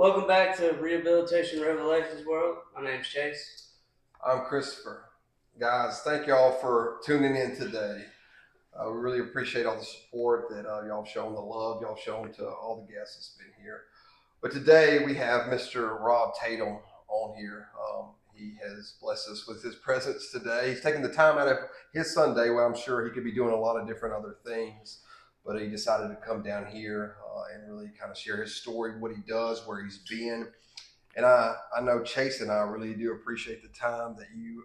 Welcome back to Rehabilitation Revelations World. My name's Chase. I'm Christopher. Guys, thank y'all for tuning in today. We really appreciate all the support that y'all shown, the love y'all shown to all the guests that's been here. But today we have Mr. Rob Tatum on here. He has blessed us with his presence today. He's taking the time out of his Sunday when I'm sure he could be doing a lot of different other things. But he decided to come down here and really kind of share his story, what he does, where he's been. And I know Chase and I really do appreciate the time that you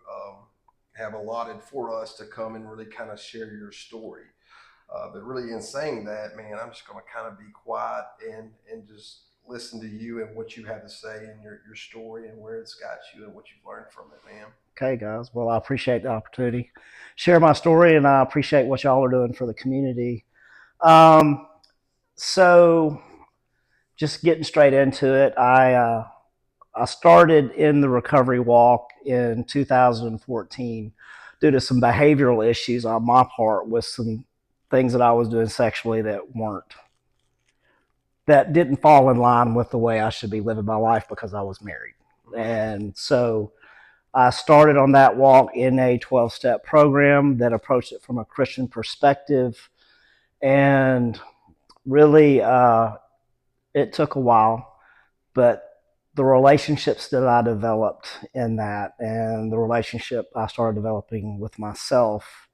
have allotted for us to come and really kind of share your story. But really, in saying that, man, I'm just going to kind of be quiet and just listen to you and what you have to say and your story and where it's got you and what you've learned from it, man. Okay, guys. Well, I appreciate the opportunity, share my story, and I appreciate what y'all are doing for the community. Um, so, just getting straight into it, I started in the recovery walk in 2014 due to some behavioral issues on my part with some things that I was doing sexually that didn't fall in line with the way I should be living my life because I was married, and so I started on that walk in a 12-step program that approached it from a Christian perspective. And really, it took a while, but the relationships that I developed in that and the relationship I started developing with myself,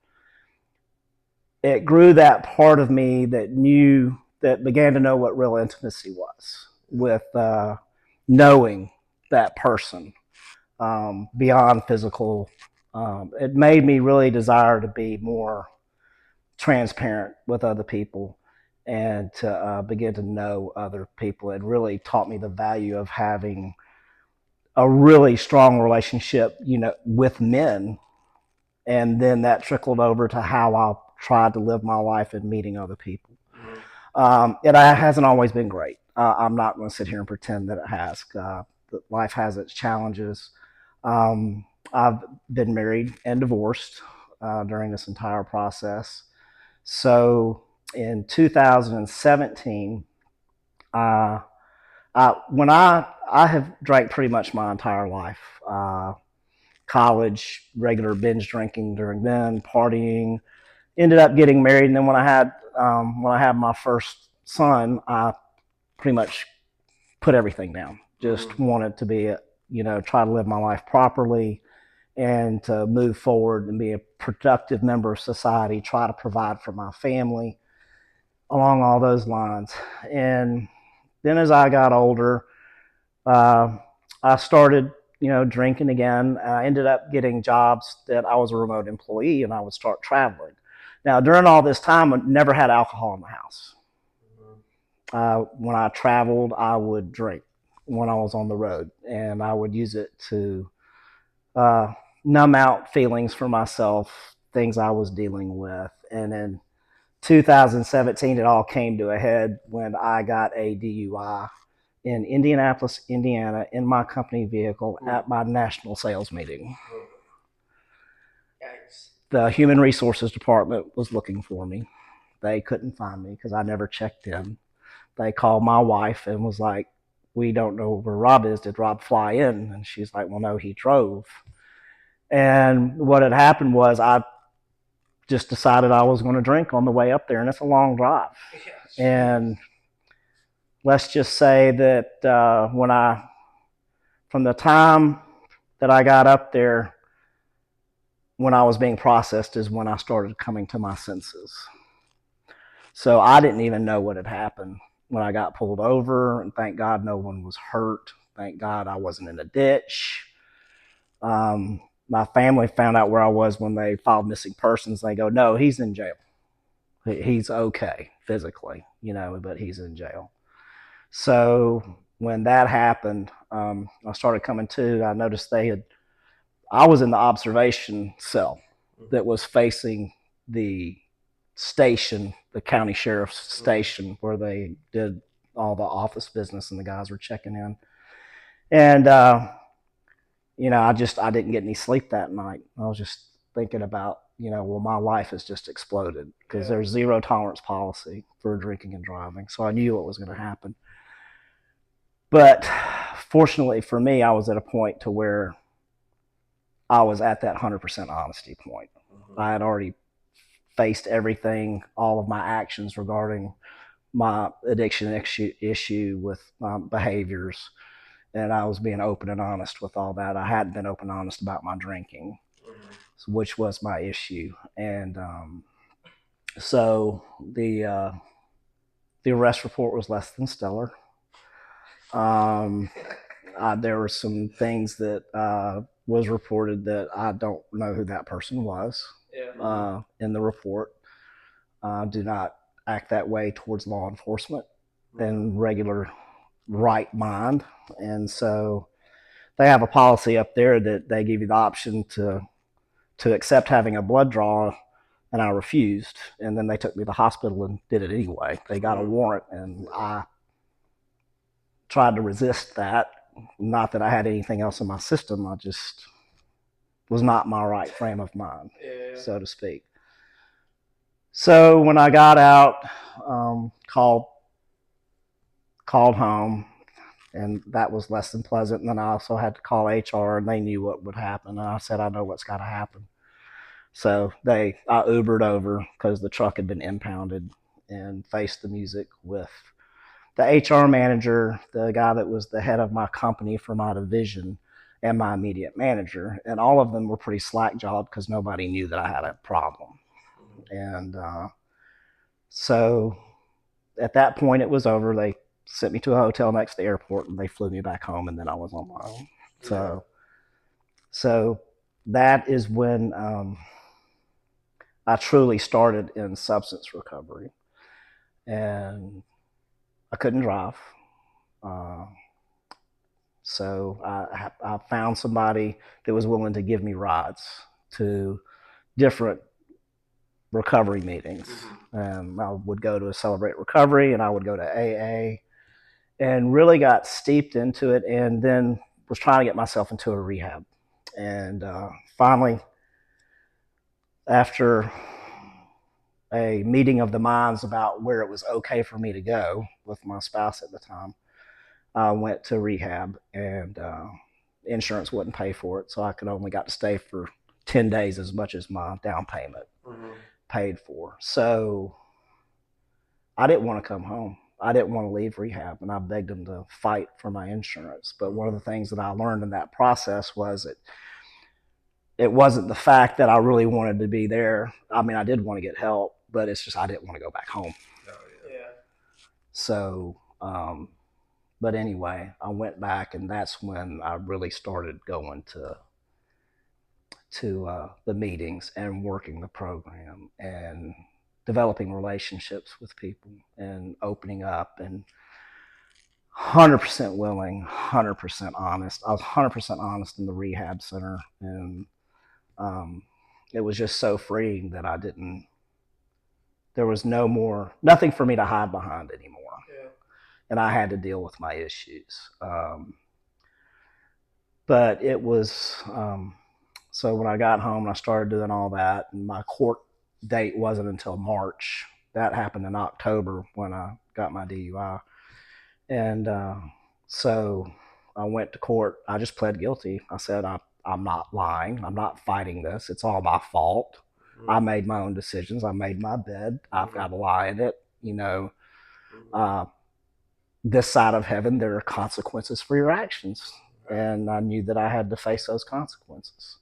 it grew that part of me that began to know what real intimacy was with knowing that person beyond physical. It made me really desire to be more transparent with other people and to begin to know other people. It really taught me the value of having a really strong relationship, with men, and then that trickled over to how I tried to live my life and meeting other people. It hasn't always been great. I'm not going to sit here and pretend that it has. Life has its challenges. I've been married and divorced during this entire process. So in 2017, uh, when I have drank pretty much my entire life, college, regular binge drinking during then, partying, ended up getting married, and then when I had my first son, I pretty much put everything down. Just wanted to be, try to live my life properly and to move forward and be a productive member of society, try to provide for my family along all those lines. And then as I got older, uh, I started, drinking again. I ended up getting jobs that I was a remote employee and I would start traveling. Now, during all this time, I never had alcohol in the house. When I traveled, I would drink when I was on the road, and I would use it to uh, numb out feelings for myself, things I was dealing with. And in 2017, it all came to a head when I got a DUI in Indianapolis, Indiana, in my company vehicle at my national sales meeting. The human resources department was looking for me. They couldn't find me because I never checked in. They called my wife and was like, "We don't know where Rob is. Did Rob fly in?" And she's like, "Well, no, he drove." And what had happened was I just decided I was going to drink on the way up there, and it's a long drive. Yes. And let's just say that from the time that I got up there, when I was being processed, is when I started coming to my senses. So I didn't even know what had happened when I got pulled over, and thank God no one was hurt. Thank God I wasn't in a ditch. My family found out where I was when they filed missing persons. They go, "No, he's in jail. He's okay physically, but he's in jail." So when that happened, I started coming to. I noticed I was in the observation cell that was facing the station, the county sheriff's station, where they did all the office business and the guys were checking in. And I didn't get any sleep that night. I was just thinking about, well, my life has just exploded because there's zero tolerance policy for drinking and driving. So I knew what was going to happen. But fortunately for me, I was at a point to where I was at that 100% honesty point. I had already faced everything, all of my actions regarding my addiction issue with my behaviors, and I was being open and honest with all that. I hadn't been open and honest about my drinking, which was my issue, and so the arrest report was less than stellar. Um, there were some things that was reported that I don't know who that person was. Yeah. In the report. Do not act that way towards law enforcement in regular right mind. And so they have a policy up there that they give you the option to accept having a blood draw, and I refused. And then they took me to the hospital and did it anyway. They got a warrant, and I tried to resist that. Not that I had anything else in my system, I just was not my right frame of mind, so to speak. So when I got out, called home, and that was less than pleasant. And then I also had to call HR, and they knew what would happen. And I said, I know what's got to happen. So I Ubered over because the truck had been impounded, and faced the music with the HR manager, the guy that was the head of my company for my division, and my immediate manager. And all of them were pretty slack jawed because nobody knew that I had a problem. And so at that point, it was over. They sent me to a hotel next to the airport, and they flew me back home, and then I was on my own. So that is when I truly started in substance recovery, and I couldn't drive. Uh, so I found somebody that was willing to give me rides to different recovery meetings. I would go to a Celebrate Recovery, and I would go to AA, and really got steeped into it, and then was trying to get myself into a rehab. And finally, after a meeting of the minds about where it was okay for me to go with my spouse at the time, I went to rehab, and insurance wouldn't pay for it, so I could only got to stay for 10 days as much as my down payment paid for. So I didn't want to come home. I didn't want to leave rehab, and I begged them to fight for my insurance. But one of the things that I learned in that process was that it wasn't the fact that I really wanted to be there. I mean, I did want to get help, but it's just I didn't want to go back home. So, but anyway, I went back, and that's when I really started going to the meetings and working the program and developing relationships with people and opening up, and 100% willing, 100% honest. I was 100% honest in the rehab center, and it was just so freeing that there was nothing for me to hide behind anymore. And I had to deal with my issues. But it was, so when I got home and I started doing all that, and my court date wasn't until March. That happened in October when I got my DUI. And so I went to court. I just pled guilty. I said, I'm not lying. I'm not fighting this. It's all my fault. I made my own decisions. I made my bed. I've got to lie in it. This side of heaven, there are consequences for your actions. And I knew that I had to face those consequences.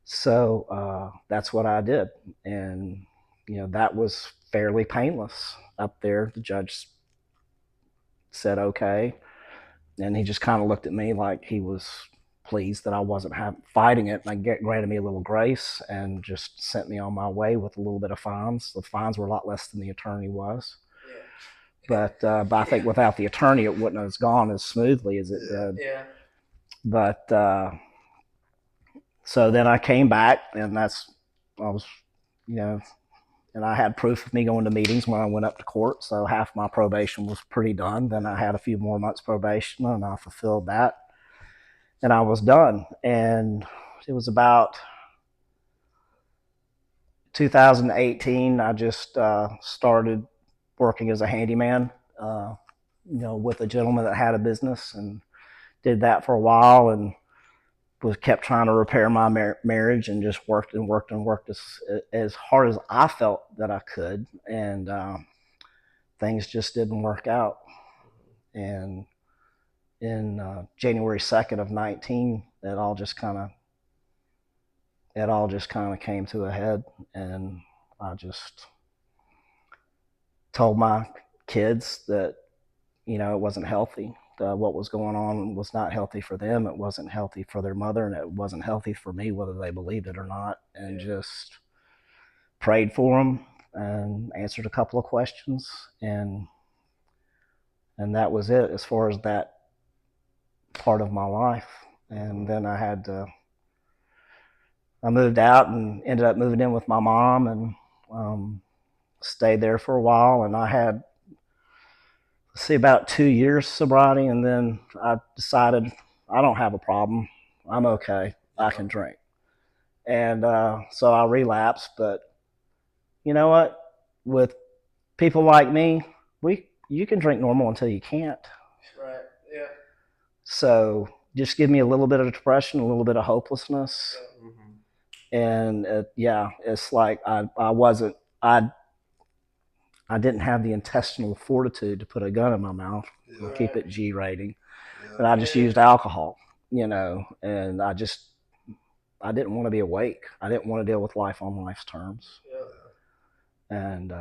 So that's what I did. And, that was fairly painless up there. The judge said, okay. And he just kind of looked at me like he was pleased that I wasn't fighting it, and granted me a little grace and just sent me on my way with a little bit of fines. The fines were a lot less than the attorney was. But I think without the attorney, it wouldn't have gone as smoothly as it did. But so then I came back, and I was, and I had proof of me going to meetings when I went up to court. So half my probation was pretty done. Then I had a few more months probation, and I fulfilled that, and I was done. And it was about 2018. I just started working as a handyman with a gentleman that had a business, and did that for a while, and was kept trying to repair my marriage, and just worked and worked and worked as hard as I felt that I could, and things just didn't work out. And in January 2nd of 19, it all just kind of came to a head, and I just told my kids that it wasn't healthy. What was going on was not healthy for them. It wasn't healthy for their mother, and it wasn't healthy for me, whether they believed it or not. And just prayed for them and answered a couple of questions, and that was it as far as that part of my life. And then I moved out and ended up moving in with my mom, and stayed there for a while. And I had, about 2 years sobriety, and then I decided I don't have a problem. I'm okay. I can drink. And so I relapsed. But you know what? With people like me, you can drink normal until you can't. Right. Yeah. So just give me a little bit of depression, a little bit of hopelessness, and it's like I wasn't I didn't have the intestinal fortitude to put a gun in my mouth and keep it G rating, and I just used alcohol, and I didn't want to be awake. I didn't want to deal with life on life's terms. And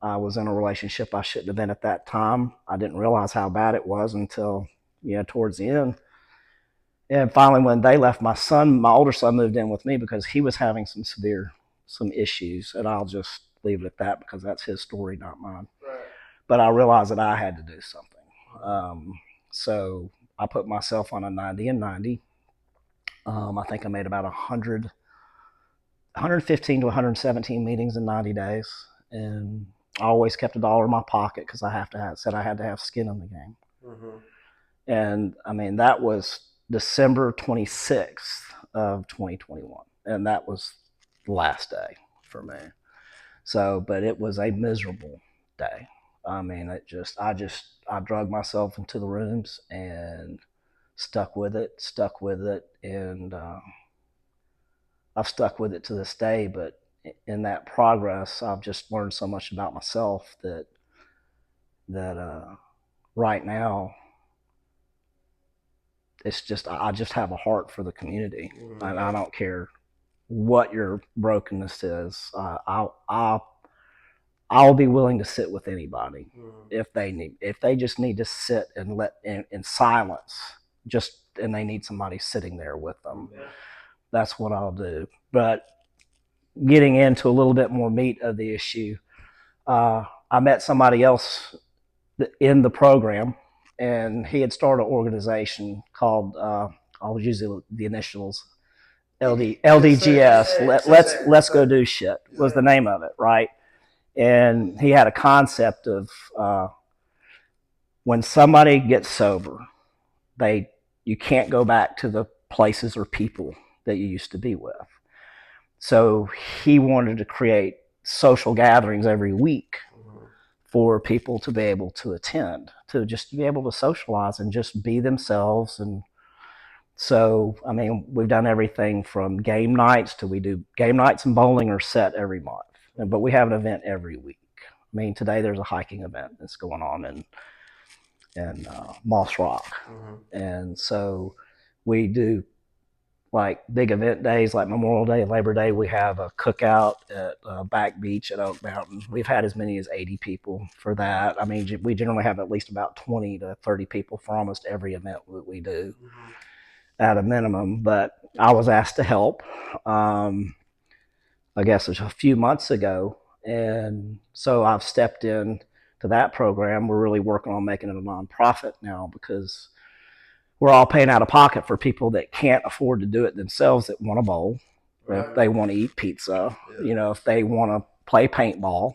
I was in a relationship I shouldn't have been at that time. I didn't realize how bad it was until towards the end. And finally, when they left, my older son moved in with me because he was having some issues, and I'll just leave it at that because that's his story, not mine. Right. But I realized that I had to do something. So I put myself on a 90 and 90. I think I made about 115 to 117 meetings in 90 days. And I always kept $1 in my pocket because I said I had to have skin in the game. And I mean, that was December 26th of 2021. And that was the last day for me. So, but it was a miserable day. I mean, I drug myself into the rooms and stuck with it, and I've stuck with it to this day. But in that progress, I've just learned so much about myself that right now, it's just I just have a heart for the community, and I don't care what your brokenness is. I'll be willing to sit with anybody if they just need to sit and in silence, and they need somebody sitting there with them. Yeah. That's what I'll do. But getting into a little bit more meat of the issue, I met somebody else in the program, and he had started an organization called I'll use the initials LDGS. Let's go do shit was the name of it, right? And he had a concept of when somebody gets sober, you can't go back to the places or people that you used to be with. So he wanted to create social gatherings every week for people to be able to attend, to just be able to socialize and just be themselves. And so, I mean, we've done everything from game nights we do game nights, and bowling are set every month, but we have an event every week. I mean, today there's a hiking event that's going on in Moss Rock. And so we do like big event days like Memorial Day and Labor Day. We have a cookout at Back Beach at Oak Mountain. We've had as many as 80 people for that. I mean, we generally have at least about 20 to 30 people for almost every event that we do at a minimum. But I was asked to help, I guess it was a few months ago. And so I've stepped in to that program. We're really working on making it a nonprofit now because we're all paying out of pocket for people that can't afford to do it themselves, that want to bowl, if they want to eat pizza, if they want to play paintball,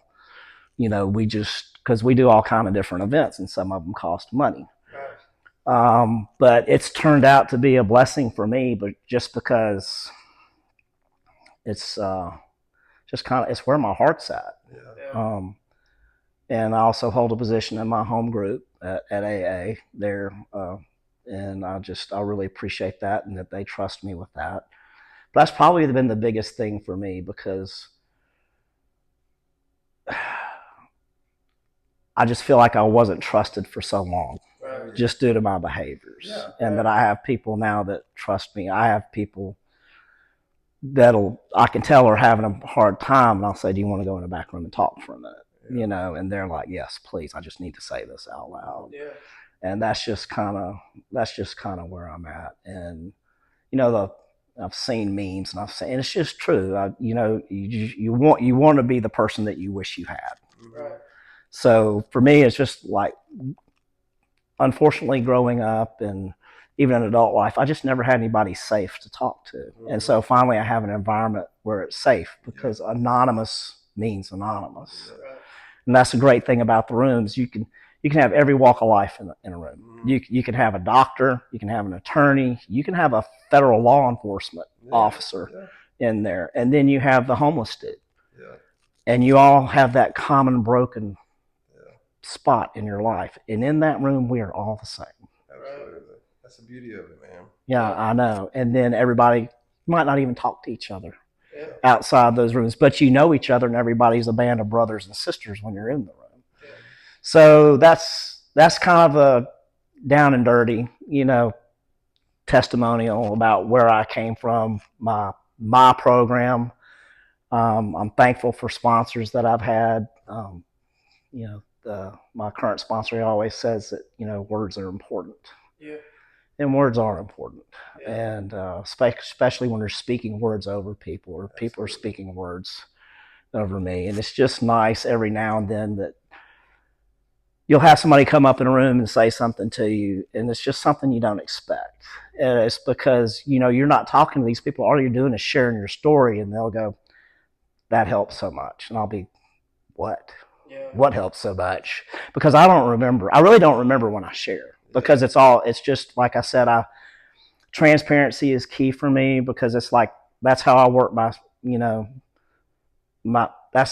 because we do all kind of different events, and some of them cost money. But it's turned out to be a blessing for me, but just because it's just kind of, it's where my heart's at. And I also hold a position in my home group at AA there, and I really appreciate that, and that they trust me with that. But that's probably been the biggest thing for me, because I just feel like I wasn't trusted for so long, Right. just due to my behaviors, and that I have people now that trust me. I have people I can tell are having a hard time, and I'll say, "Do you want to go in the back room and talk for a minute?" And they're like, "Yes, please. I just need to say this out loud." Yeah. And that's just kind of where I'm at. And I've seen memes, and and it's just true. You want to be the person that you wish you had. Right. So for me, it's just like, unfortunately, growing up and even in adult life, I just never had anybody safe to talk to. And so finally I have an environment where it's safe, because anonymous means anonymous. Right. And that's the great thing about the rooms. You can have every walk of life in a room. You can have a doctor, you can have an attorney, you can have a federal law enforcement officer in there, and then you have the homeless dude. And you all have that common broken spot in your life. And in that room, we are all the same. Absolutely. That's the beauty of it, man. Yeah, I know. And then everybody might not even talk to each other outside those rooms, but you know each other, and everybody's a band of brothers and sisters when you're in the room. So that's kind of a down and dirty, testimonial about where I came from, my program. I'm thankful for sponsors that I've had. My current sponsor always says that words are important. Yeah. And words are important, and especially when they're speaking words over people, or people are speaking words over me. And it's just nice every now and then that you'll have somebody come up in a room and say something to you, and it's just something you don't expect. And it's because you're not talking to these people. All you're doing is sharing your story, and they'll go, "That helps so much," and I'll be, "What? Yeah. What helps so much?" Because I don't remember. I really don't remember when I share. Because it's just like I said, transparency is key for me, because it's like, that's how I work that's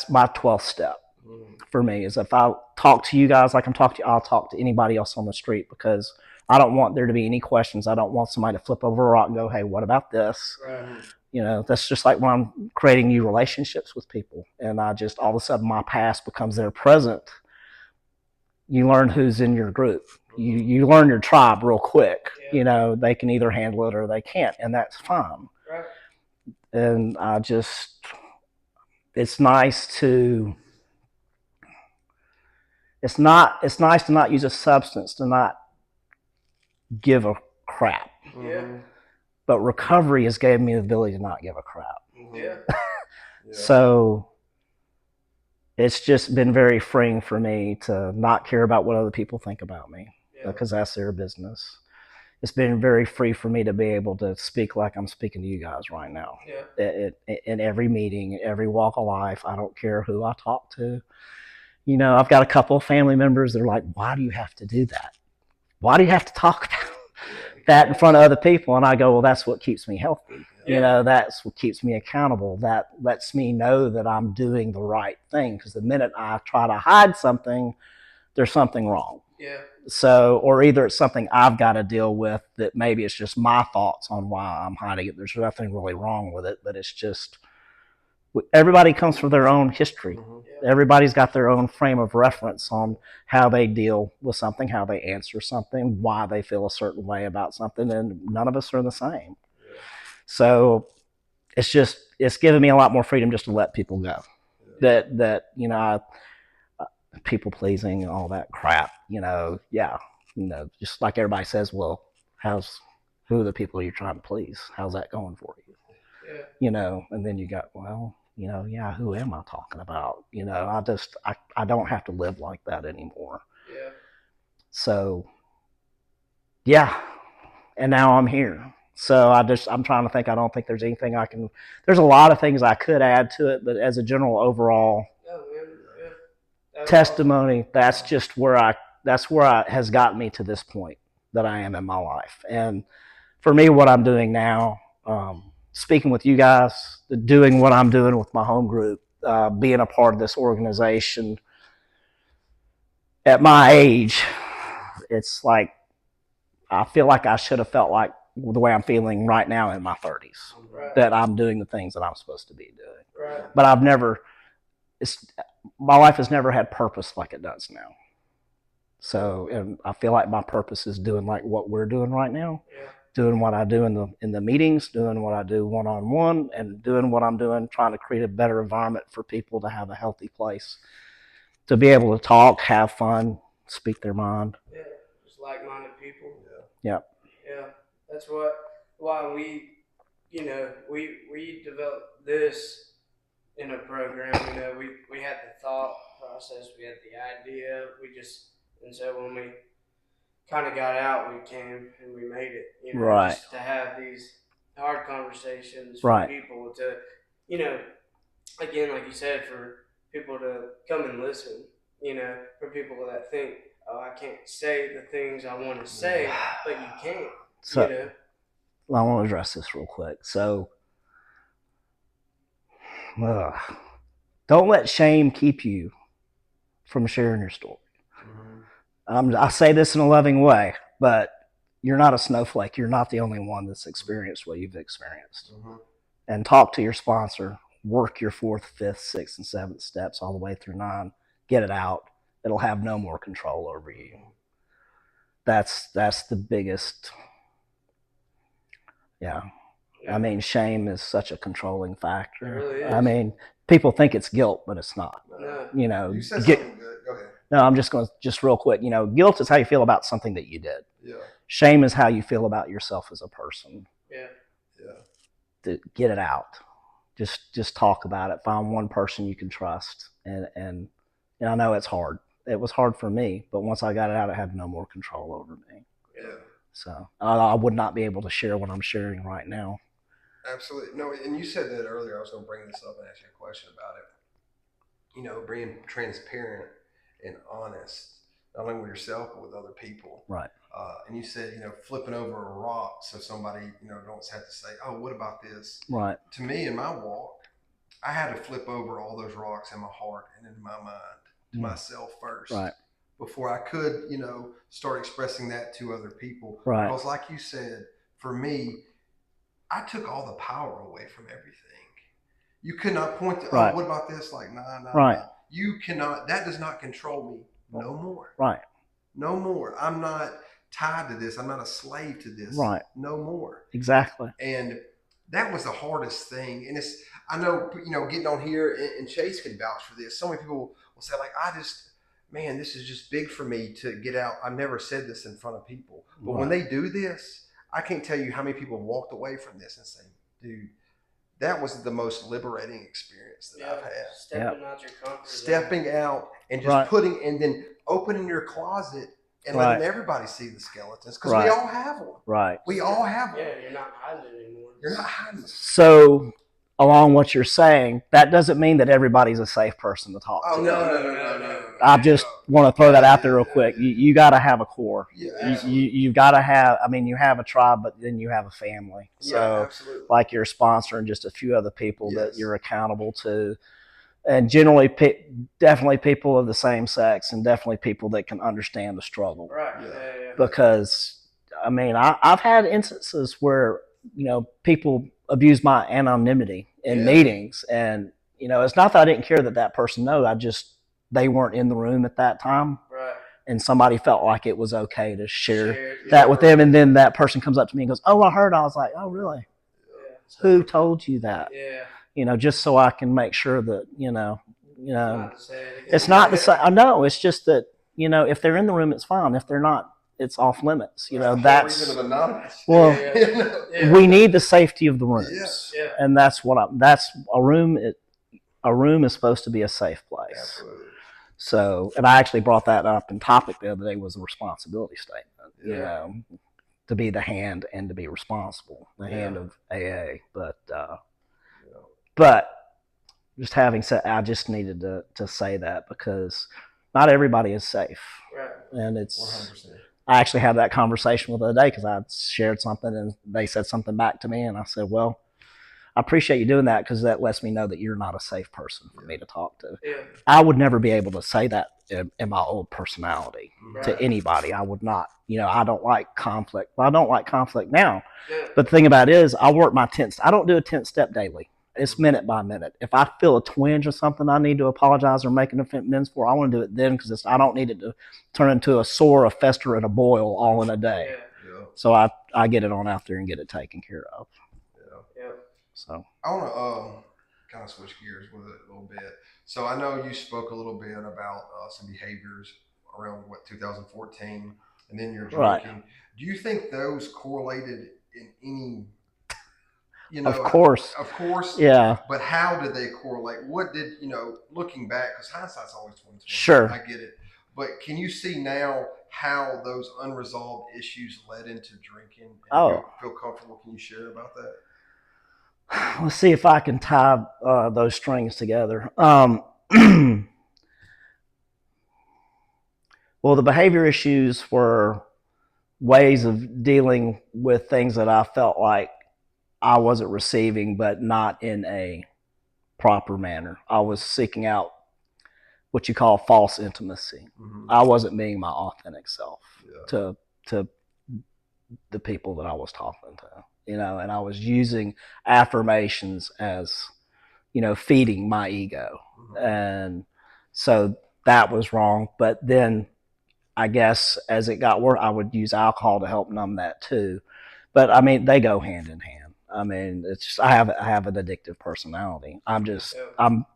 my 12th step for me, is if I talk to you guys like I'm talking to you, I'll talk to anybody else on the street, because I don't want there to be any questions. I don't want somebody to flip over a rock and go, "Hey, what about this?" Right. That's just like when I'm creating new relationships with people, and I just, all of a sudden, my past becomes their present. You learn who's in your group. You learn your tribe real quick. They can either handle it or they can't, and that's fine. Right. And it's nice to not use a substance, to not give a crap. Yeah. But recovery has given me the ability to not give a crap. Yeah. So it's just been very freeing for me to not care about what other people think about me, because that's their business. It's been very free for me to be able to speak like I'm speaking to you guys right now. In every meeting, every walk of life. I don't care who I talk to. I've got a couple of family members that are like, "Why do you have to do that? Why do you have to talk about that in front of other people?" And I go, "Well, that's what keeps me healthy. That's what keeps me accountable. That lets me know that I'm doing the right thing, because the minute I try to hide something, there's something wrong." Yeah. So, or either it's something I've got to deal with, that maybe it's just my thoughts on why I'm hiding it. There's nothing really wrong with it, but it's just, everybody comes from their own history. Everybody's got their own frame of reference on how they deal with something, how they answer something, why they feel a certain way about something, and none of us are the same. So it's given me a lot more freedom just to let people go. That people pleasing and all that crap, just like everybody says, "Well, who are the people you're trying to please? How's that going for you?" And then you got, well, who am I talking about? I don't have to live like that anymore. So, and now I'm here. So I'm trying to think. I don't think there's anything there's a lot of things I could add to it, but as a general overall testimony, awesome. That's just that's where it has gotten me to this point that I am in my life. And for me, what I'm doing now, speaking with you guys, doing what I'm doing with my home group, being a part of this organization at my age, it's like I feel like I should have felt like the way I'm feeling right now in my 30s, Right. that I'm doing the things that I'm supposed to be doing. Right. But I've never, my life has never had purpose like it does now. So, and I feel like my purpose is doing like what we're doing right now, Yeah. doing what I do in the meetings, doing what I do one on one, and doing what I'm doing, trying to create a better environment for people to have a healthy place, to be able to talk, have fun, speak their mind. Yeah. Just like-minded people. Yeah. Yeah. That's why we developed this in a program. We had the thought process, we had the idea, and so when we kind of got out, we came and we made it. Right. Just to have these hard conversations for Right. people to, you know, again, like you said, for people to come and listen. For people that think, oh, I can't say the things I want to say, but you can. So, I want to address this real quick. So, don't let shame keep you from sharing your story. I say this in a loving way, but you're not a snowflake. You're not the only one that's experienced what you've experienced. And talk to your sponsor. Work your 4th, 5th, 6th, and 7th steps all the way through 9. Get it out. It'll have no more control over you. That's the biggest. Yeah. I mean, shame is such a controlling factor. It really is. I mean, people think it's guilt, but it's not. No. You said something good. Go ahead. No, I'm just going to, just real quick, guilt is how you feel about something that you did. Yeah. Shame is how you feel about yourself as a person. Yeah. To get it out. Just talk about it. Find one person you can trust. And I know it's hard. It was hard for me, but once I got it out, it had no more control over me. Yeah. So I would not be able to share what I'm sharing right now. Absolutely. No, and you said that earlier. I was going to bring this up and ask you a question about it. Being transparent and honest, not only with yourself, but with other people. Right. And you said, flipping over a rock so somebody, don't have to say, oh, what about this? Right. To me, in my walk, I had to flip over all those rocks in my heart and in my mind to myself first. Right. Before I could, start expressing that to other people. Right. Because like you said, for me, I took all the power away from everything. You could not point to, Right. oh, what about this? Like, nah. Right. You cannot, that does not control me no more. Right. No more. I'm not tied to this. I'm not a slave to this. Right. No more. Exactly. And that was the hardest thing. And I know, getting on here, and Chase can vouch for this. So many people will say, like, man, this is just big for me to get out. I've never said this in front of people. But when they do this, I can't tell you how many people walked away from this and say, dude, that was the most liberating experience that I've had. Stepping out your comfort zone. Stepping out and just and then opening your closet and letting everybody see the skeletons. Because we all have one. Right. We all have one. Yeah, you're not hiding anymore. You're not hiding. So, along what you're saying, that doesn't mean that everybody's a safe person to talk to. Oh, no. I just want to throw that out there real quick. You got to have a core. Yeah, you've got to have, you have a tribe, but then you have a family. So, like your sponsor and just a few other people that you're accountable to. And generally, definitely people of the same sex, and definitely people that can understand the struggle. Right. Yeah. Because, I've had instances where, people abuse my anonymity in meetings. And, it's not that I didn't care that person knows. They weren't in the room at that time. Right. And somebody felt like it was okay to share that with them. And then that person comes up to me and goes, oh, I heard. I was like, oh, really? Yeah. Who told you that? Yeah. Just so I can make sure that, it's not the same. I know. It's just that, if they're in the room, it's fine. If they're not, it's off limits. That's we need the safety of the rooms. Yeah. And that's a room. A room is supposed to be a safe place. Absolutely. So, and I actually brought that up in topic the other day, was a responsibility statement, to be the hand and to be responsible, the hand of AA. But just having said, I just needed to say that because not everybody is safe. Right. And 100%. I actually had that conversation with the other day because I shared something and they said something back to me, and I said, well, I appreciate you doing that because that lets me know that you're not a safe person for me to talk to. Yeah. I would never be able to say that in my old personality Right. to anybody. I would not. I don't like conflict. Well, I don't like conflict now. Yeah. But the thing about it is, I work my 10. I don't do a 10-step daily. It's minute by minute. If I feel a twinge or something I need to apologize or make an amends for, I want to do it then because I don't need it to turn into a sore, a fester, and a boil all in a day. Yeah. So I get it on out there and get it taken care of. Yeah. So I want to kind of switch gears with it a little bit. So I know you spoke a little bit about some behaviors around 2014, and then your Right. drinking. Do you think those correlated in any? Of course. Of course. Yeah. But how did they correlate? What did looking back? Because hindsight's always 2020. Sure. I get it. But can you see now how those unresolved issues led into drinking? And Oh. feel comfortable? Can you share about that? Let's see if I can tie those strings together. Well, the behavior issues were ways of dealing with things that I felt like I wasn't receiving, but not in a proper manner. I was seeking out what you call false intimacy. Mm-hmm. I wasn't being my authentic self Yeah. to the people that I was talking to, and I was using affirmations as, feeding my ego. Mm-hmm. And so that was wrong. But then I guess as it got worse, I would use alcohol to help numb that too. But I mean, they go hand in hand. I mean, it's just, I have an addictive personality. I'm just, I'm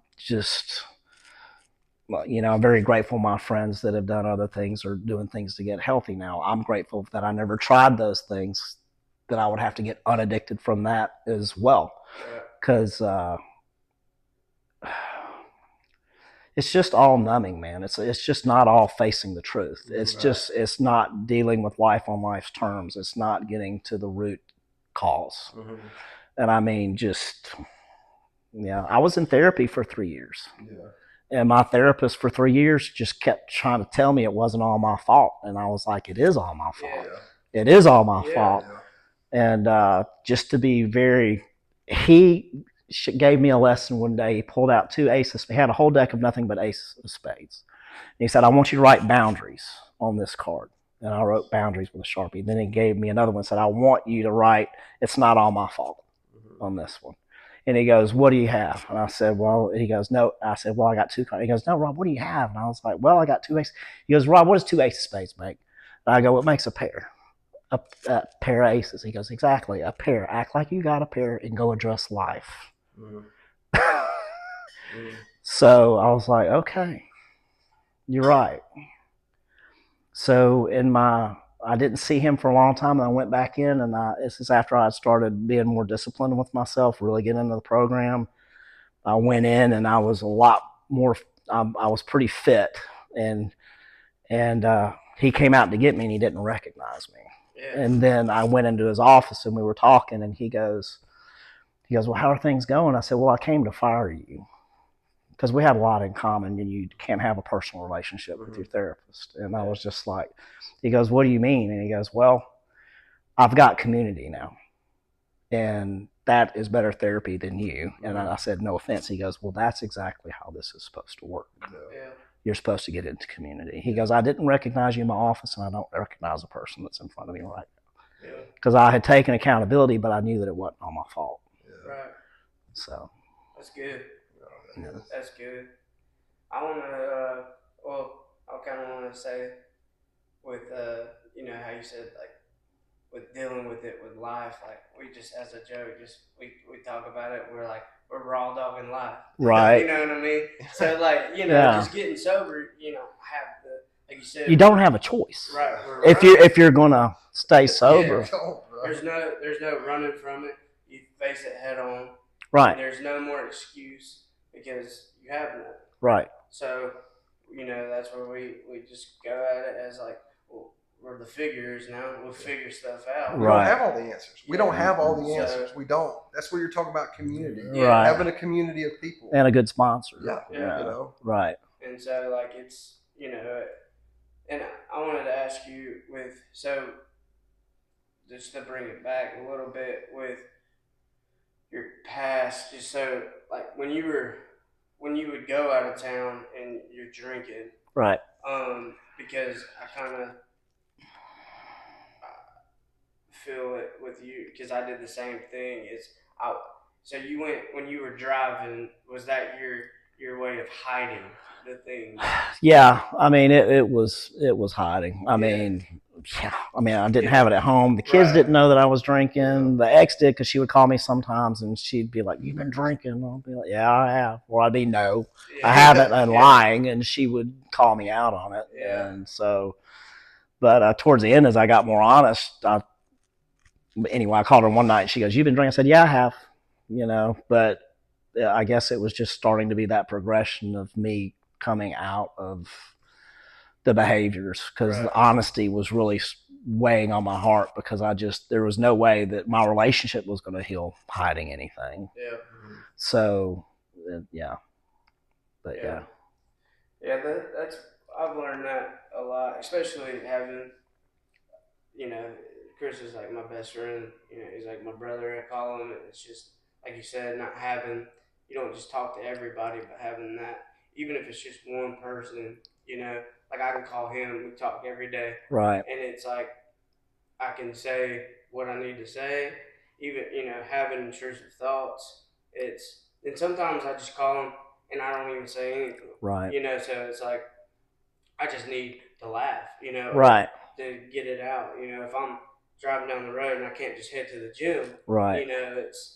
very grateful my friends that have done other things or doing things to get healthy now. I'm grateful that I never tried those things, that I would have to get unaddicted from that as well. Because it's just all numbing, man. It's just not all facing the truth. It's not dealing with life on life's terms. It's not getting to the root cause. Mm-hmm. And I mean, I was in therapy for 3 years. Yeah. And my therapist for 3 years just kept trying to tell me it wasn't all my fault. And I was like, it is all my fault. Yeah. It is all my fault. Yeah. And just to be he gave me a lesson one day. He pulled out 2 aces. He had a whole deck of nothing but aces of spades. And he said, I want you to write boundaries on this card. And I wrote boundaries with a Sharpie. Then he gave me another one and said, I want you to write, it's not all my fault on this one. And he goes, what do you have? And I said, well, he goes, no. I said, well, I got 2 cards. He goes, no, Rob, what do you have? And I was like, well, I got 2 aces. He goes, Rob, what does 2 aces of spades make? And I go, what makes a pair? A pair of aces. He goes, exactly, a pair. Act like you got a pair and go address life. So I was like, okay, you're right. So I didn't see him for a long time, and I went back in, and this is after I started being more disciplined with myself, really getting into the program. I went in, and I was a lot more. I was pretty fit, and he came out to get me, and he didn't recognize me. Yeah. And then I went into his office, and we were talking, and he goes, well, how are things going? I said, well, I came to fire you because we have a lot in common, and you can't have a personal relationship with your therapist. And I was just like, he goes, what do you mean? And he goes, well, I've got community now, and that is better therapy than you. And I said, no offense. He goes, well, that's exactly how this is supposed to work. Yeah. You're supposed to get into community. He goes, I didn't recognize you in my office, and I don't recognize the person that's in front of me right now. Because I had taken accountability, but I knew that it wasn't all my fault. Yeah. Right. So. That's good. That's good. I want to, I kind of want to say with, how you said, like, with dealing with it with life, like, we just, as a joke, we talk about it, we're raw dogging life. Right. You know what I mean? So, like, just getting sober, have like you said. You don't have a choice. Right. If you're going to stay sober. There's no running from it. You face it head on. Right. There's no more excuse because you have none. Right. So, that's where we just go at it as like, well, we're the figures now. We'll figure stuff out. We don't have all the answers. We don't have all the answers. We don't. That's where you're talking about community. Right. Having a community of people. And a good sponsor. Yeah. Right. And so, like, it's, and I wanted to ask you just to bring it back a little bit with your past, just so like when you would go out of town and you're drinking, Right. because I kind of feel it with you because I did the same thing. Is I so you went when you were driving? Was that your way of hiding the things? Yeah, I mean it was hiding. I Yeah, mean, yeah, I mean I didn't yeah, have it at home. The kids right. didn't know that I was Yeah. drinking. The ex did because she would call me sometimes and she'd be like, "You've been drinking?" I'll be like, "Yeah, I have." Or I'd be, "No, I Yeah, haven't," and yeah, lying, and she would call me out on it. yeah, And so, but towards the end, as I got more honest, anyway, I called her one night and she goes, "You've been drinking?" I said, "Yeah, I have." But I guess it was just starting to be that progression of me coming out of the behaviors because right. the honesty was really weighing on my heart because there was no way that my relationship was going to heal hiding anything. Yeah, So yeah, but yeah, yeah, yeah. That's I've learned that a lot, especially having you know, Chris is like my best friend. You know, he's like my brother. I call him. It's just like you said, not having you don't just talk to everybody, but having that, even if it's just one person, you know, like I can call him. We talk every day, right, and it's like I can say what I need to say, even having intrusive thoughts. It's and sometimes I just call him and I don't even say anything, right, So it's like I just need to laugh, or right, to get it out. If I'm driving down the road and I can't just head to the gym, right. it's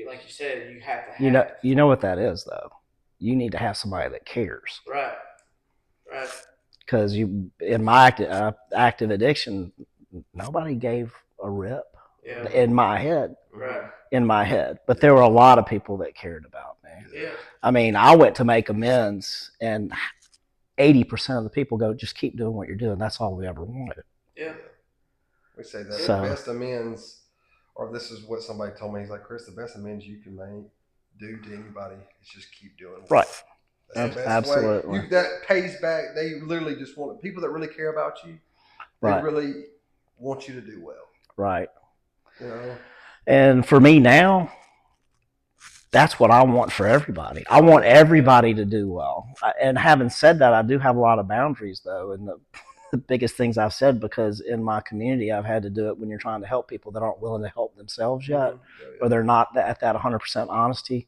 like you said, you have to You know what that is though. You need to have somebody that cares right, right, because in my active addiction, nobody gave a rip yeah, in my head. right, In my head, but there were a lot of people that cared about me. yeah, I mean, I went to make amends, and 80% of the people go, "Just keep doing what you're doing. That's all we ever wanted." yeah, We say that the So, best amends, or this is what somebody told me. He's like, Chris, the best amends you can do to anybody is just keep doing well. right, That's the best way. absolutely, That pays back. They literally just want it. People that really care about you. They right, really want you to do well. right. You know. And for me now, that's what I want for everybody. I want everybody to do well. And having said that, I do have a lot of boundaries though, and the biggest things I've said because in my community I've had to do it when you're trying to help people that aren't willing to help themselves yet, or they're not at that 100% honesty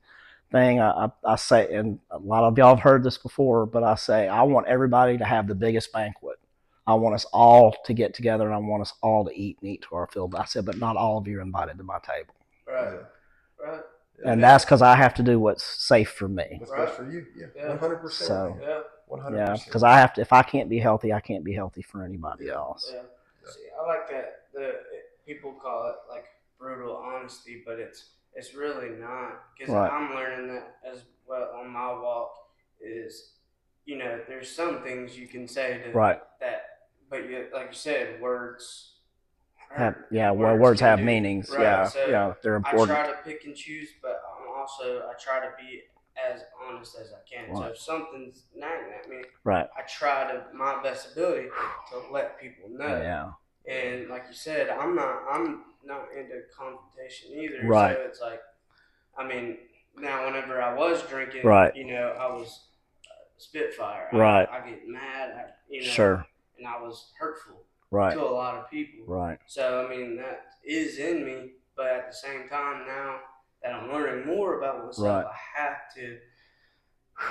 thing. I say, and a lot of y'all have heard this before, but I say I want everybody to have the biggest banquet. I want us all to get together and I want us all to eat and eat to our fill. But I said, but not all of you are invited to my table. right, Yeah. right, And that's because I have to do what's safe for me. What's right, best for you? Yeah. yeah, 100%. So yeah, 100%. because I have to. If I can't be healthy, I can't be healthy for anybody else. yeah. See, I like that. People call it like brutal honesty, but it's really not because Right. I'm learning that as well on my walk. Is there's some things you can say to Right. that, but like you said, words hurt. Yeah. Well, Words words can have do meanings. right. Yeah. So Yeah. They're I important. try to pick and choose, but I try to be as honest as I can. So Right. if something's nagging at me, Right. I try to my best ability to let people know. Yeah. And like you said, I'm not into confrontation either. Right. So it's like, I mean, now whenever I was drinking, Right. I was spitfire. Right. I get mad, Sure. and I was hurtful Right. to a lot of people. Right. So I mean, that is in me, but at the same time, now that I'm learning more about myself, Right. I have to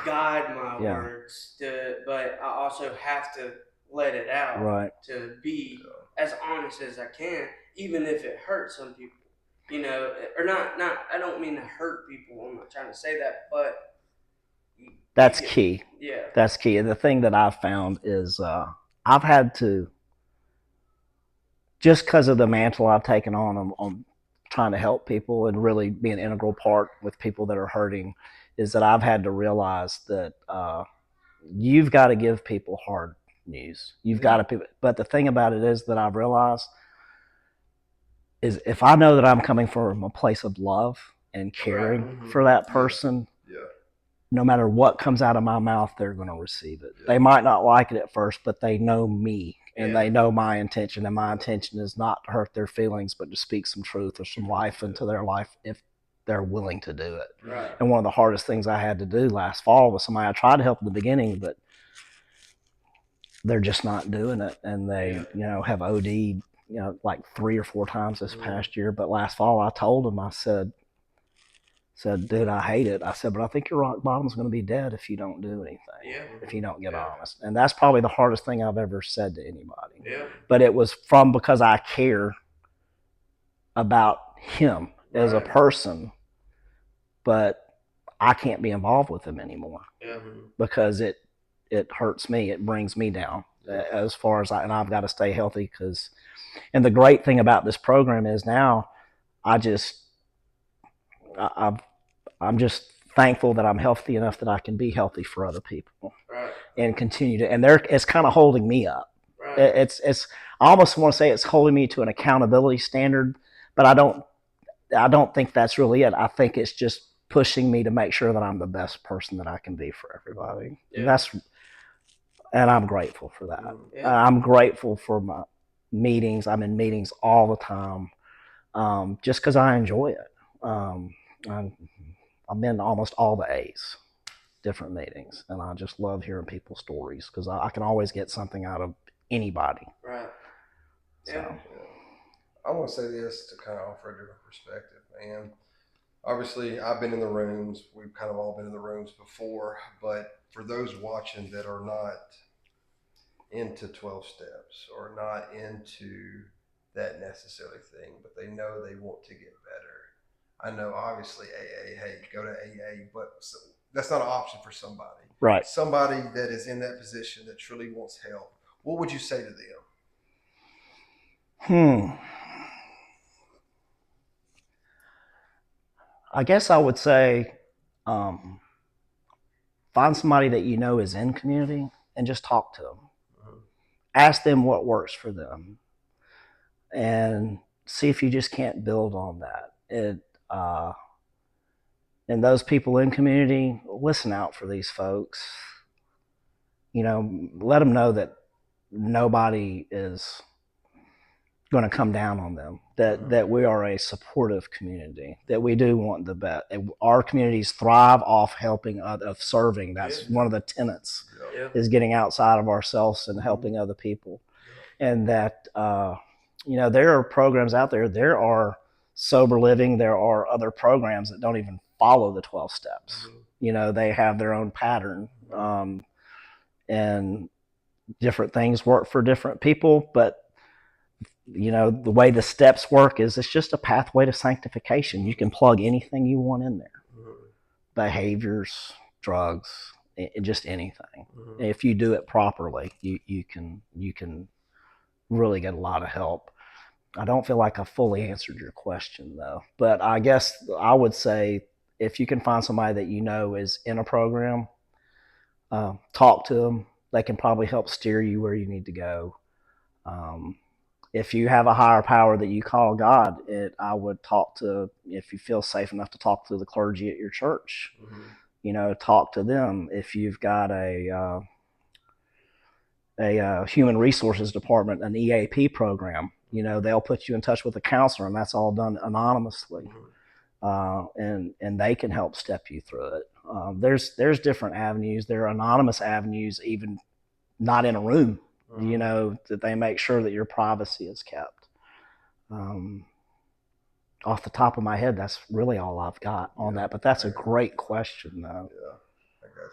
guide my Yeah. words but I also have to let it out Right. to be as honest as I can, even if it hurts some people. Or not I don't mean to hurt people. I'm not trying to say that, but That's key. Yeah. That's key. And the thing that I've found is I've had to, just because of the mantle I've taken on trying to help people and really be an integral part with people that are hurting, is that I've had to realize that you've got to give people hard news. You've got to, but the thing about it is that I've realized is if I know that I'm coming from a place of love and caring for that person, Yeah. no matter what comes out of my mouth, they're going to receive it. Yeah. They might not like it at first, but they know me and Yeah. they know my intention. And my intention is not to hurt their feelings, but to speak some truth or some life into their life if they're willing to do it. Right. And one of the hardest things I had to do last fall was somebody I tried to help in the beginning, but they're just not doing it, and they have OD'd like 3 or 4 times this past year. But last fall I told them, I said, dude, I hate it. I said, but I think your rock bottom's going to be dead if you don't do anything. Yeah. If you don't get honest. And that's probably the hardest thing I've ever said to anybody. Yeah. But it was because I care about him as a person, but I can't be involved with him anymore because it hurts me. It brings me down as far as and I've got to stay healthy and the great thing about this program is now I'm just thankful that I'm healthy enough that I can be healthy for other people and continue to, and it's kind of holding me up. It's I almost want to say it's holding me to an accountability standard, but I don't think that's really it. I think it's just pushing me to make sure that I'm the best person that I can be for everybody. And I'm grateful for that. I'm grateful for my meetings. I'm in meetings all the time, just because I enjoy it. I've been to almost all the A's, different meetings, and I just love hearing people's stories because I can always get something out of anybody. Right. So. I want to say this to kind of offer a different perspective, man. Obviously, I've been in the rooms. We've kind of all been in the rooms before. But for those watching that are not into 12 steps or not into that necessarily thing, but they know they want to get better. I know, obviously, AA, hey, go to AA, but that's not an option for somebody. Right. Somebody that is in that position that truly wants help. What would you say to them? I guess I would say find somebody that you know is in community and just talk to them. Ask them what works for them and see if you just can't build on that. And those people in community, listen out for these folks. Let them know that nobody is going to come down on them, that we are a supportive community, that we do want the best. Our communities thrive off helping, of serving. That's one of the tenets is getting outside of ourselves and helping other people. And that, there are programs out there. There are sober living. There are other programs that don't even follow the 12 steps. They have their own pattern, and different things work for different people, but the way the steps work is it's just a pathway to sanctification. You can plug anything you want in there. Behaviors, drugs, just anything. If you do it properly, you can really get a lot of help. I don't feel like I fully answered your question though, but I guess I would say if you can find somebody that is in a program, talk to them. They can probably help steer you where you need to go. If you have a higher power that you call God, I would talk to, if you feel safe enough to talk to the clergy at your church, talk to them. If you've got a human resources department, an EAP program, they'll put you in touch with a counselor, and that's all done anonymously. And they can help step you through it. There's different avenues. There are anonymous avenues, even not in a room. That they make sure that your privacy is kept. Off the top of my head, that's really all I've got on that. But that's a great question, though. Yeah, I got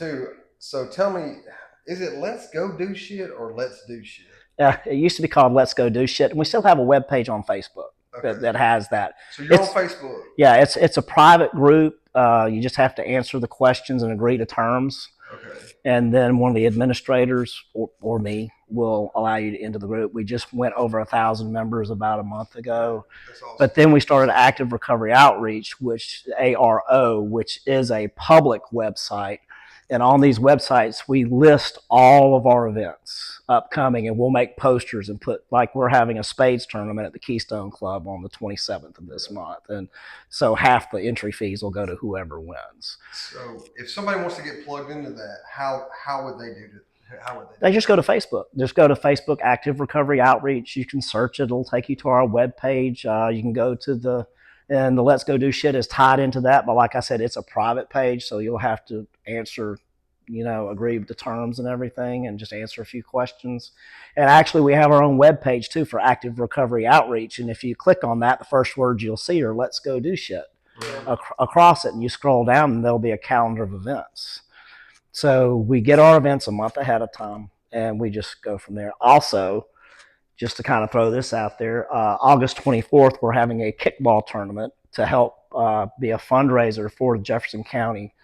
you. So tell me, is it Let's Go Do Shit or Let's Do Shit? It used to be called Let's Go Do Shit, and we still have a web page on Facebook that has that. So you're on Facebook? Yeah, it's a private group. You just have to answer the questions and agree to terms. Okay. And then one of the administrators or me will allow you to enter the group. We just went over 1,000 members about a month ago. That's awesome. But then we started Active Recovery Outreach, which is a public website. And on these websites, we list all of our events upcoming, and we'll make posters and put, like, we're having a spades tournament at the Keystone Club on the 27th of this month. And so half the entry fees will go to whoever wins. So if somebody wants to get plugged into that, how would they do it? They just go to Facebook. Just go to Facebook, Active Recovery Outreach. You can search it. It'll take you to our webpage. You can go to the And the Let's Go Do Shit is tied into that. But like I said, it's a private page, so you'll have to answer, agree with the terms and everything and just answer a few questions. And actually, we have our own webpage too for active recovery outreach. And if you click on that, the first words you'll see are Let's Go Do Shit across it. And you scroll down and there'll be a calendar of events. So we get our events a month ahead of time and we just go from there. Also, just to kind of throw this out there, August 24th, we're having a kickball tournament to help be a fundraiser for the Jefferson County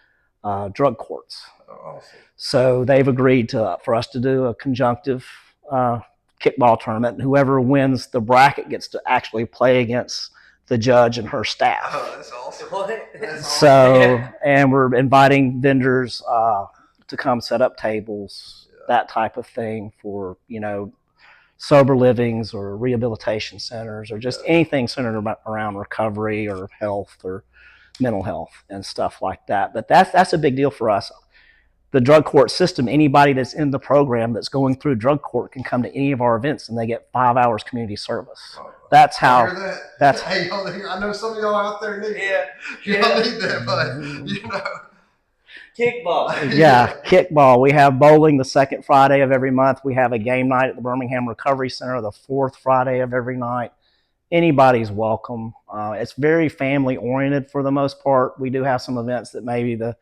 drug courts. Awesome. So they've agreed for us to do a conjunctive kickball tournament, and whoever wins the bracket gets to actually play against the judge and her staff. Oh, that's awesome. That's so, and we're inviting vendors to come set up tables, that type of thing for, sober livings or rehabilitation centers or just anything centered around recovery or health or mental health and stuff like that. But that's a big deal for us. The drug court system, anybody that's in the program that's going through drug court can come to any of our events and they get 5 hours community service. That's how. That's. Hey, I know some of y'all out there need that. Y'all need that, but Kickball. Yeah, kickball. We have bowling the second Friday of every month. We have a game night at the Birmingham Recovery Center the fourth Friday of every night. Anybody's welcome. It's very family oriented for the most part. We do have some events that maybe the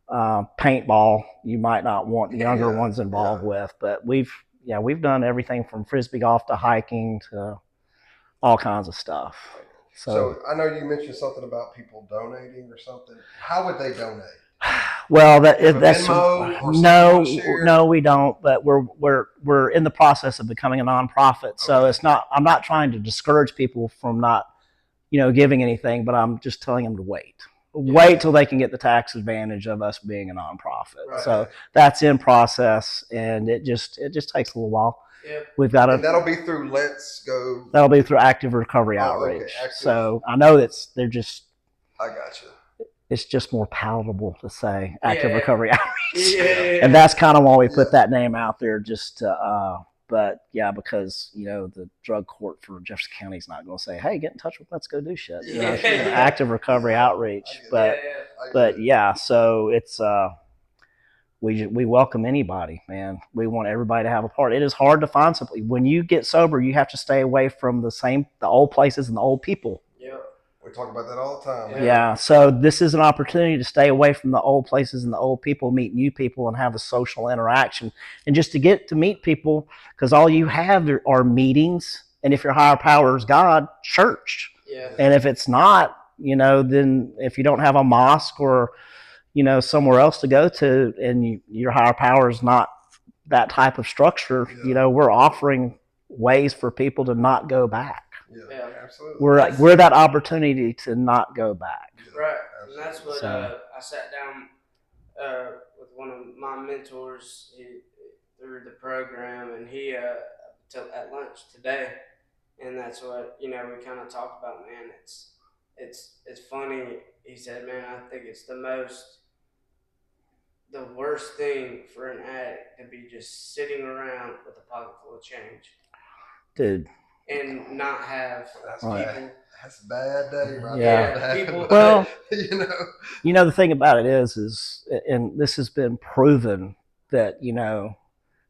paintball you might not want the younger ones involved with, but we've done everything from frisbee golf to hiking to all kinds of stuff. So I know you mentioned something about people donating or something. How would they donate? Well, that's no, we don't. But we're in the process of becoming a nonprofit, so it's not. I'm not trying to discourage people from not, giving anything, but I'm just telling them to wait till they can get the tax advantage of us being a nonprofit. Right. So that's in process, and it just takes a little while. Yeah. We've got and that'll be through Let's Go. That'll be through Active Recovery Outreach. Okay, so I know they're just. I got you. It's just more palatable to say Active Recovery Outreach, and that's kind of why we put that name out there. Just to, but yeah, because the drug court for Jefferson County is not going to say, "Hey, get in touch with Let's Go Do Shit." Active Recovery Outreach, but so it's. We welcome anybody, man. We want everybody to have a part. It is hard to find something. When you get sober, you have to stay away from the old places and the old people. Yeah, we talk about that all the time. Yeah, so this is an opportunity to stay away from the old places and the old people, meet new people, and have a social interaction. And just to get to meet people, because all you have are meetings, and if your higher power is God, church. Yeah. And if it's not, then if you don't have a mosque or somewhere else to go to, and your higher power is not that type of structure, we're offering ways for people to not go back. Yeah, absolutely. We're that opportunity to not go back. Right, and that's what I sat down with one of my mentors through the program, and he at lunch today, and that's what we kind of talked about. Man, it's funny. He said, "Man, I think it's the worst thing for an addict to be just sitting around with a pocket full of change, dude, and not have people." That's a bad day, right? Yeah. People, well, the thing about it is, and this has been proven that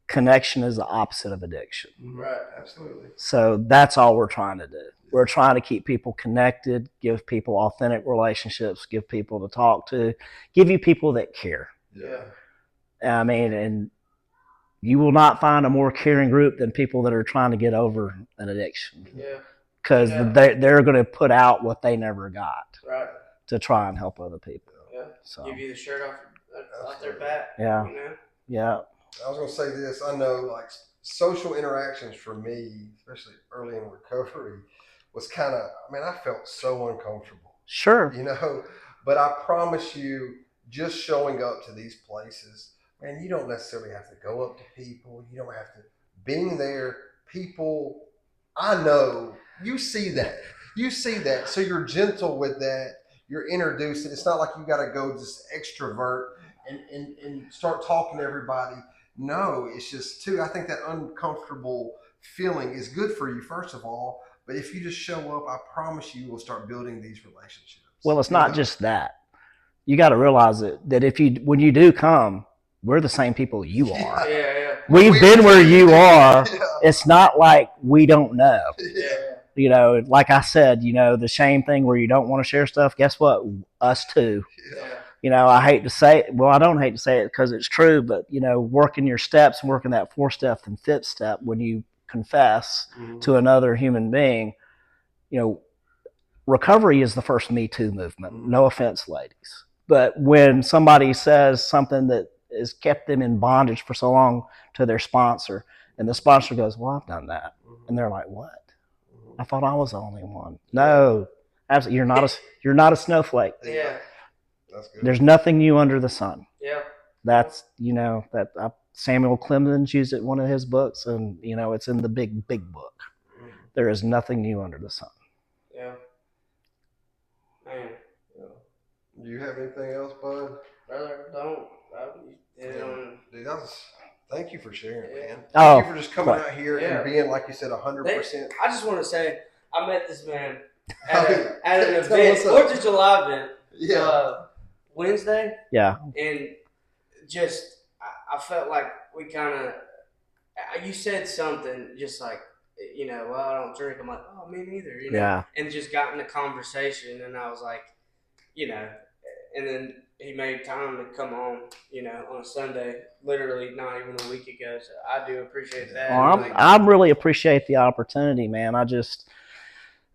connection is the opposite of addiction. Right, absolutely. So that's all we're trying to do. We're trying to keep people connected, give people authentic relationships, give people to talk to, give you people that care. Yeah. I mean, and you will not find a more caring group than people that are trying to get over an addiction. Yeah. Because they're going to put out what they never got. Right. To try and help other people. Yeah. So. Give you the shirt off their back. Yeah. Yeah. I was going to say this. I know, like, social interactions for me, especially early in recovery, was kind of, I felt so uncomfortable. Sure. But I promise you, just showing up to these places, man, you don't necessarily have to go up to people. You don't have to. Being there, people, I know, you see that. So you're gentle with that. You're introducing. It's not like you got to go just extrovert and start talking to everybody. No, it's just I think that uncomfortable feeling is good for you, first of all. But if you just show up, I promise you will start building these relationships. Well, it's not just that. You got to realize that when you do come, we're the same people you are. Yeah. We've been where you are. It's not like we don't know. Yeah. Like I said, the shame thing where you don't want to share stuff. Guess what? Us too. Yeah. I hate to say it. Well, I don't hate to say it because it's true, but working your steps, working that 4th and 5th step when you confess to another human being, recovery is the first Me Too movement. No offense, ladies. But when somebody says something that has kept them in bondage for so long to their sponsor, and the sponsor goes, "Well, I've done that," and they're like, "What? I thought I was the only one." No, absolutely, you're not a snowflake. Yeah. That's good. There's nothing new under the sun. Yeah. That's Samuel Clemens used it in one of his books, and it's in the big book. There is nothing new under the sun. Yeah. Man. Do you have anything else, bud? Brother, don't. Dude, thank you for sharing, man. Oh, Thank you for just coming out here and being, like you said, 100%. I just want to say, I met this man Tell at an us event, up. 4th of July event, Wednesday. Yeah. And just, I felt like we kind of, you said something just like, well, I don't drink. I'm like, oh, me neither, Yeah. And just got in a conversation, and I was like, and then he made time to come on, on a Sunday, literally not even a week ago. So I do appreciate that. Well, I really appreciate the opportunity, man.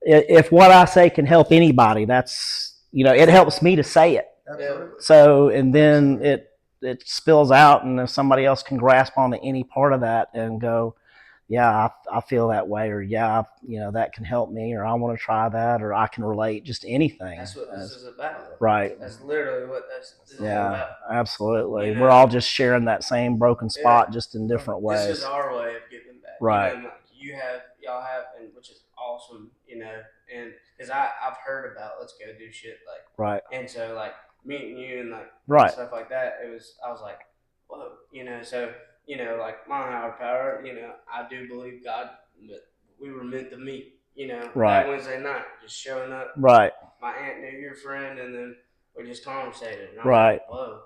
If what I say can help anybody, that's, it helps me to say it. Absolutely. So, and then it spills out, and if somebody else can grasp onto any part of that and go, yeah, I feel that way, or yeah, that can help me, or I want to try that, or I can relate, just anything. That's what this is about. Right. That's literally what this is about. Yeah, absolutely. We're all just sharing that same broken spot, just in different ways. This is our way of giving back. Right. Y'all have, and which is awesome, and because I've heard about let's go do shit like. Right. And so like meeting you and like right. stuff like that, I was like, whoa, so. Like my higher power, I do believe God, but we were meant to meet, right. that Wednesday night, just showing up. Right. My aunt knew your friend, and then we just conversated. And I was right. like, whoa,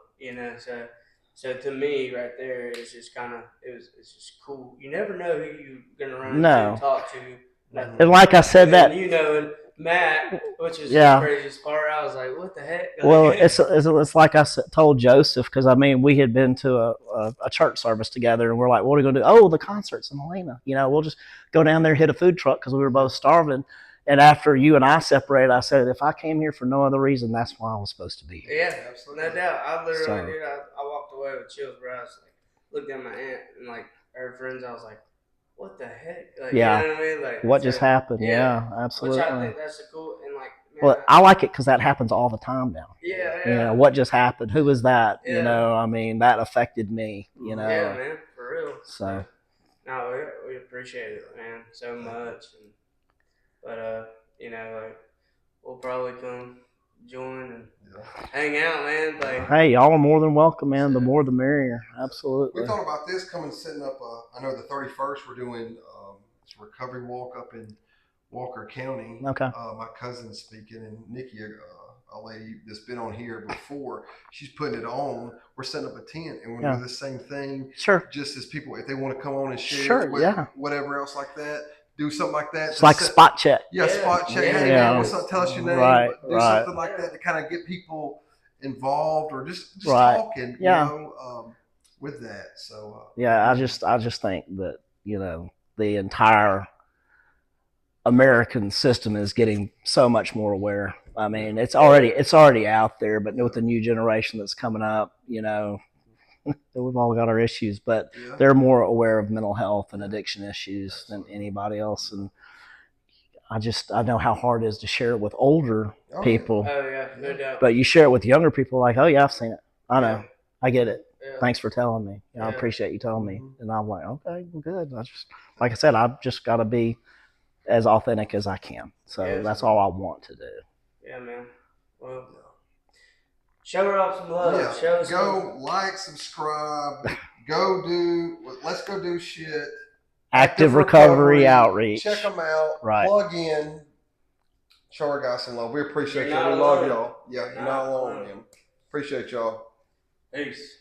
so to me, right there, it's just kind of, it's just cool. You never know who you're gonna run into, talk to. Nothing. And like I said, and and Matt, which is the craziest part, I was like, what the heck? Well, it's like I told Joseph, because we had been to a church service together, and we're like, what are we going to do? Oh, the concert's in Helena. We'll just go down there, hit a food truck, because we were both starving. And after you and I separated, I said, if I came here for no other reason, that's why I was supposed to be here. Yeah, absolutely. No doubt. I literally did. I walked away with chills, bro. I was like, looked at my aunt and like her friends, I was like, what the heck? Like, yeah. You know what I mean? Like, what just happened? Yeah, absolutely. Which I think that's a cool, and like, man, well, I like it because that happens all the time now. Yeah. What just happened? Who was that? Yeah. That affected me. Yeah, man, for real. So. No, we appreciate it, man, so much. But like, we'll probably come join and hang out, man. Like, hey, y'all are more than welcome, man. The more the merrier. Absolutely. We thought about this setting up. I know the 31st we're doing this recovery walk up in Walker County. Okay. My cousin's speaking, and Nikki, a lady that's been on here before, she's putting it on. We're setting up a tent, and we're gonna do the same thing. Sure. Just as people, if they want to come on and share, whatever else like that. Do something like that. It's like spot check. Yeah, spot check. Hey, man, tell us your name. Right, do something like that to kind of get people involved, or just talking, with that. So I just think that the entire American system is getting so much more aware. I mean, it's already out there, but with the new generation that's coming up, we've all got our issues, but they're more aware of mental health and addiction issues than anybody else. And I know how hard it is to share it with older people. Oh yeah, no doubt. But you share it with younger people, like, oh yeah, I've seen it. I know. I get it. Yeah. Thanks for telling me. I appreciate you telling me. And I'm like, okay, well, good. Like I said, I've just got to be as authentic as I can. So that's all I want to do. Yeah, man. Well, show her off some love. Yeah. Show us go like, subscribe. Let's go do shit. Active Recovery Outreach. Check them out. Right. Plug in. Show our guys some love. We appreciate You're y'all. not We love alone. y'all. Yeah, You're you're not not alone, alone. man. Appreciate y'all. Peace.